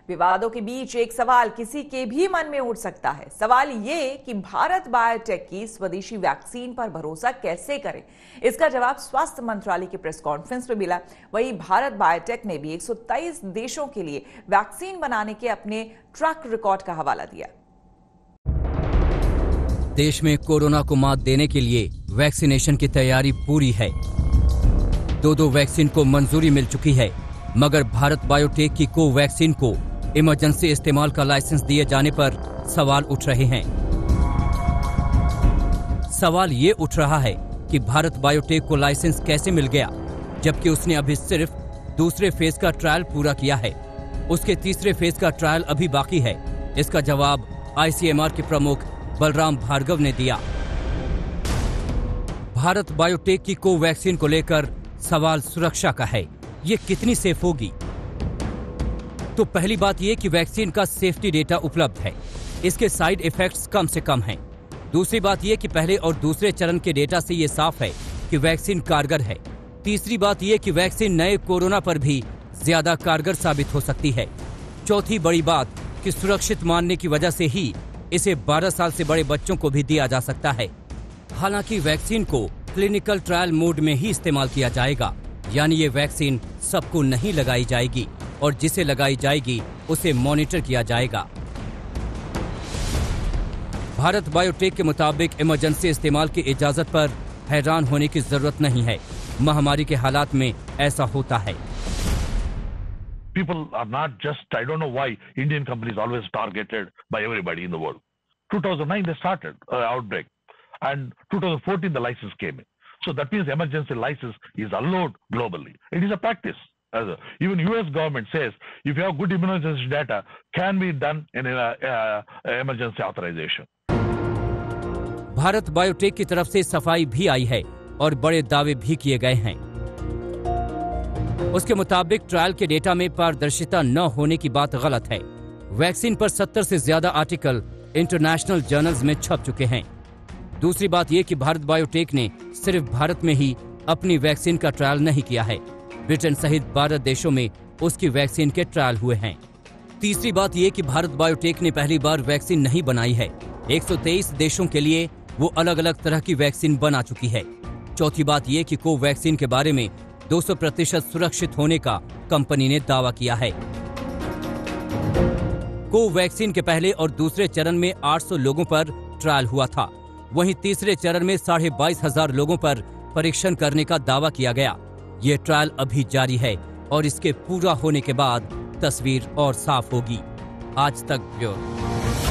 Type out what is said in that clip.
विवादों के बीच एक सवाल किसी के भी मन में उठ सकता है। सवाल ये कि भारत बायोटेक की स्वदेशी वैक्सीन पर भरोसा कैसे करें। इसका जवाब स्वास्थ्य मंत्रालय की प्रेस कॉन्फ्रेंस में मिला। वहीं भारत बायोटेक ने भी 123 देशों के लिए वैक्सीन बनाने के अपने ट्रैक रिकॉर्ड का हवाला दिया। देश में कोरोना को मात देने के लिए वैक्सीनेशन की तैयारी पूरी है। दो वैक्सीन को मंजूरी मिल चुकी है, मगर भारत बायोटेक की कोवैक्सीन को इमरजेंसी इस्तेमाल का लाइसेंस दिए जाने पर सवाल उठ रहे हैं। सवाल ये उठ रहा है कि भारत बायोटेक को लाइसेंस कैसे मिल गया, जबकि उसने अभी सिर्फ दूसरे फेज का ट्रायल पूरा किया है। उसके तीसरे फेज का ट्रायल अभी बाकी है। इसका जवाब आईसीएमआर के प्रमुख बलराम भार्गव ने दिया। भारत बायोटेक की कोवैक्सीन को लेकर सवाल सुरक्षा का है। ये कितनी सेफ होगी? तो पहली बात यह कि वैक्सीन का सेफ्टी डेटा उपलब्ध है, इसके साइड इफेक्ट्स कम से कम हैं। दूसरी बात यह कि पहले और दूसरे चरण के डेटा से यह साफ है कि वैक्सीन कारगर है। तीसरी बात यह कि वैक्सीन नए कोरोना पर भी ज्यादा कारगर साबित हो सकती है। चौथी बड़ी बात कि सुरक्षित मानने की वजह से ही इसे 12 साल से बड़े बच्चों को भी दिया जा सकता है। हालांकि वैक्सीन को क्लिनिकल ट्रायल मोड में ही इस्तेमाल किया जाएगा, यानी ये वैक्सीन सबको नहीं लगाई जाएगी और जिसे लगाई जाएगी उसे मॉनिटर किया जाएगा। भारत बायोटेक के मुताबिक इमरजेंसी इस्तेमाल की इजाजत पर हैरान होने की जरूरत नहीं है। महामारी के हालात में ऐसा होता है। People are not just, I don't know why Indian companies always targeted by everybody in the world. 2009 they started outbreak, and 2014 the license came in. So that means emergency license is allowed globally. It is a practice. Even US government says if you have good immunogenicity data, can be done in emergency authorization. Bharat biotech की तरफ से सफाई भी आई है और बड़े दावे भी किए गए हैं। उसके मुताबिक ट्रायल के डेटा में पारदर्शिता न होने की बात गलत है। वैक्सीन पर 70 से ज्यादा आर्टिकल इंटरनेशनल जर्नल्स में छप चुके हैं। दूसरी बात यह कि भारत बायोटेक ने सिर्फ भारत में ही अपनी वैक्सीन का ट्रायल नहीं किया है, ब्रिटेन सहित 12 देशों में उसकी वैक्सीन के ट्रायल हुए हैं। तीसरी बात यह कि भारत बायोटेक ने पहली बार वैक्सीन नहीं बनाई है। 123 देशों के लिए वो अलग अलग तरह की वैक्सीन बना चुकी है। चौथी बात यह कि कोवैक्सीन के बारे में 200% सुरक्षित होने का कंपनी ने दावा किया है। कोवैक्सीन के पहले और दूसरे चरण में 800 लोगों पर ट्रायल हुआ था। वहीं तीसरे चरण में 22,500 लोगों पर परीक्षण करने का दावा किया गया। ये ट्रायल अभी जारी है और इसके पूरा होने के बाद तस्वीर और साफ होगी। आज तक ब्यूरो।